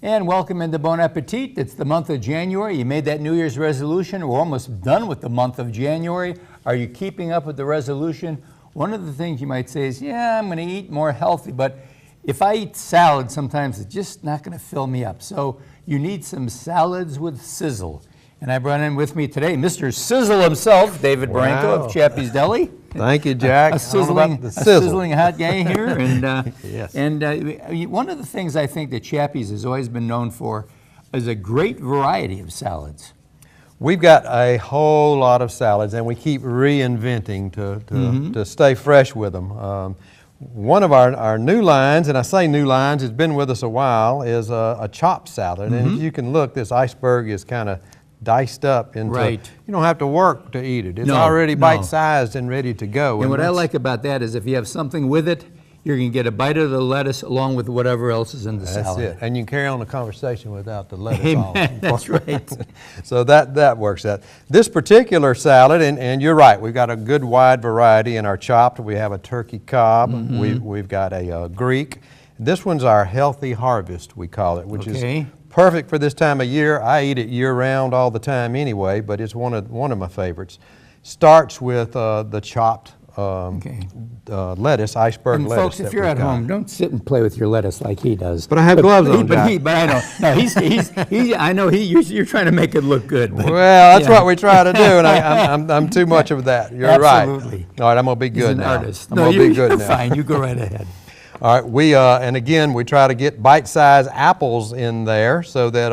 And welcome into Bon Appetit. It's the month of January. You made that New Year's resolution. We're almost done with the month of January. Are you keeping up with the resolution? One of the things you might say is, yeah, I'm going to eat more healthy, but if I eat salad, sometimes it's just not going to fill me up. So you need some salads with sizzle. And I brought in with me today Mr. Sizzle himself, David Barranco of Chappy's Deli. Thank you, Jack. A sizzling hot guy here. And, yes. One of the things I think that Chappy's has always been known for is a great variety of salads. We've got a whole lot of salads, and we keep reinventing to stay fresh with them. One of our new lines, and I say new lines, it's been with us a while, is a chopped salad. And if you can look, this iceberg is kind of diced up into, you don't have to work to eat it. It's already bite-sized and ready to go. And what I like about that is if you have something with it, you're going to get a bite of the lettuce along with whatever else is in the salad. That's it. And you can carry on the conversation without the lettuce on. That's right. So that works out. This particular salad, and you're right, we've got a good wide variety in our chopped. We have a turkey cob. We've got a Greek. This one's our healthy harvest, we call it, which is perfect for this time of year. I eat it year-round all the time anyway, but it's one of my favorites. Starts with the chopped lettuce, iceberg and lettuce. Folks, if you're at home, don't sit and play with your lettuce like he does. But I have gloves on, Jack. But I know. No, I know you're trying to make it look good. But, well, that's what we try to do, and I'm too much of that. You're Absolutely. All right, I'm going to be good now. Artist. I'm going to be good now. You're fine. You go right ahead. All right, and again, we try to get bite-sized apples in there so that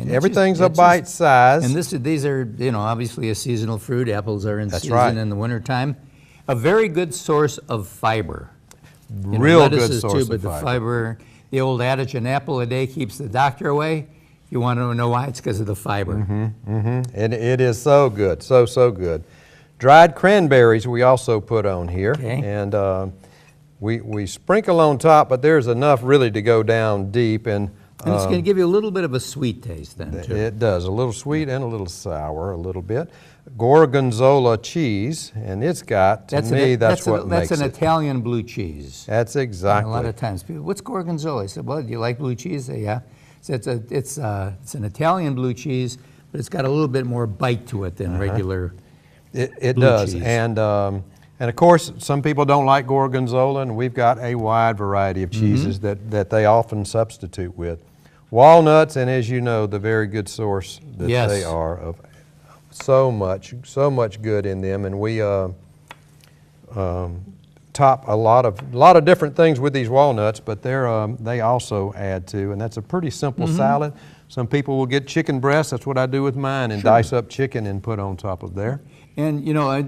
everything's a bite size. And these are, obviously a seasonal fruit. Apples are in season in the wintertime. A very good source of fiber. Real good source of fiber. But the fiber, the old adage, an apple a day keeps the doctor away. You want to know why? It's because of the fiber. And it is so good, so good. Dried cranberries we also put on here. And we sprinkle on top, but there's enough really to go down deep. And it's going to give you a little bit of a sweet taste then, too. It does, a little sweet and a little sour, a little bit. Gorgonzola cheese, and it's got, to me, that's what makes it. That's an Italian blue cheese. That's exactly. And a lot of times people, what's Gorgonzola? I said, well, do you like blue cheese? I say, yeah. So it's an Italian blue cheese, but it's got a little bit more bite to it than regular It blue does, cheese. and of course, some people don't like Gorgonzola, and we've got a wide variety of cheeses that they often substitute with. Walnuts, and as you know, the very good source that they are of so much good in them, and we top a lot of different things with these walnuts, but they also add to, and that's a pretty simple salad. Some people will get chicken breasts. That's what I do with mine, and dice up chicken and put on top of there. And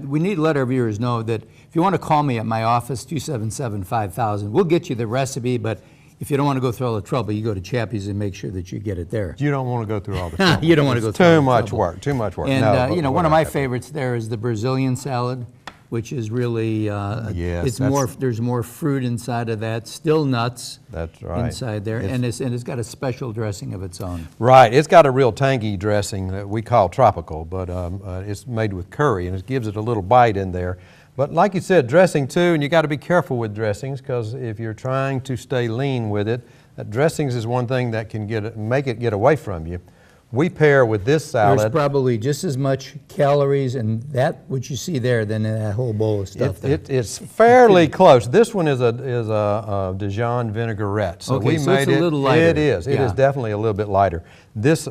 we need to let our viewers know that if you want to call me at my office, 277-5000, we'll get you the recipe, but if you don't want to go through all the trouble, you go to Chappy's and make sure that you get it there. You don't want to go through all the trouble. You don't want to go through all the trouble. Too much work. And one of my favorites there is the Brazilian salad, which is really, there's more fruit inside of that, still nuts inside there, and it's got a special dressing of its own. Right, it's got a real tangy dressing that we call tropical, but it's made with curry, and it gives it a little bite in there. But like you said, dressing too, and you got to be careful with dressings, because if you're trying to stay lean with it, dressings is one thing that can make it get away from you. We pair with this salad. There's probably just as much calories in that, what you see there, than in that whole bowl of stuff there. It's fairly close. This one is a Dijon vinaigrette. So we so made it's a little lighter. It is. It is definitely a little bit lighter. This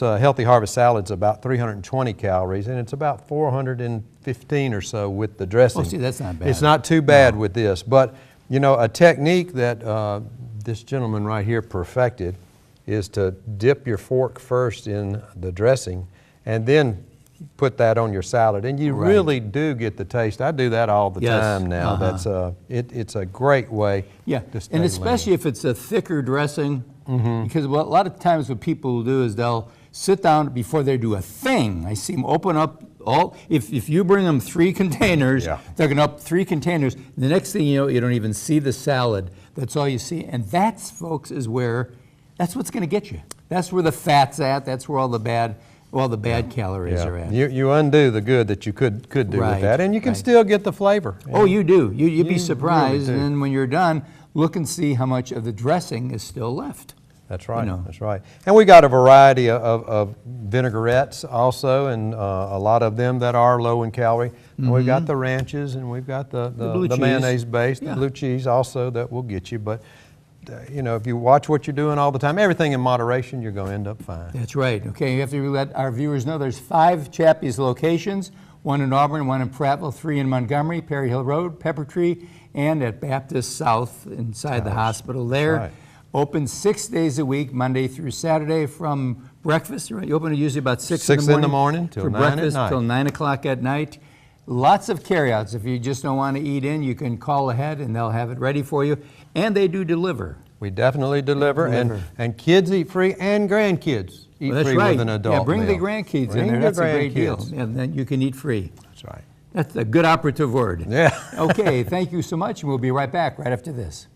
Healthy Harvest salad's about 320 calories, and it's about 415 or so with the dressing. Oh, see, that's not bad. It's not too bad with this. But, a technique that this gentleman right here perfected is to dip your fork first in the dressing and then put that on your salad, and you really do get the taste. I do that all the time now. That's it's a great way. To stay and especially if it's a thicker dressing, because a lot of times what people will do is they'll sit down before they do a thing. I see them open up if you bring them 3 containers, they're going to up 3 containers. The next thing you know, you don't even see the salad. That's all you see, and that's, folks, that's what's going to get you. That's where the fat's at. That's where all the bad calories are at. You undo the good that you could do with that, and you can still get the flavor. Oh, you do. You'd be surprised, really, and then when you're done, look and see how much of the dressing is still left. That's right, You know. that's right. And we got a variety of vinaigrettes also, and a lot of them that are low in calorie. And we've got the ranches, and we've got the blue cheese. mayonnaise base, Yeah. the blue cheese also that will get you. But, you know, if you watch what you're doing all the time, everything in moderation, you're going to end up fine. That's right. Okay, you have to let our viewers know there's 5 Chappy's locations, 1 in Auburn, 1 in Prattville, 3 in Montgomery, Perry Hill Road, Pepper Tree, and at Baptist South inside the hospital there. right. Open 6 days a week, Monday through Saturday from breakfast. Right? You open usually about 6 6 in the morning till for 9 at breakfast night. till 9 o'clock at night. Lots of carryouts. If you just don't want to eat in, you can call ahead and they'll have it ready for you. And they do deliver. We definitely deliver. And kids eat free, and grandkids eat Well, that's free right. with an adult Yeah, bring meal. the grandkids Bring in there. your That's a great deal. grandkids. And then you can eat free. That's right. That's a good operative word. Yeah. Okay, thank you so much, and we'll be right back right after this.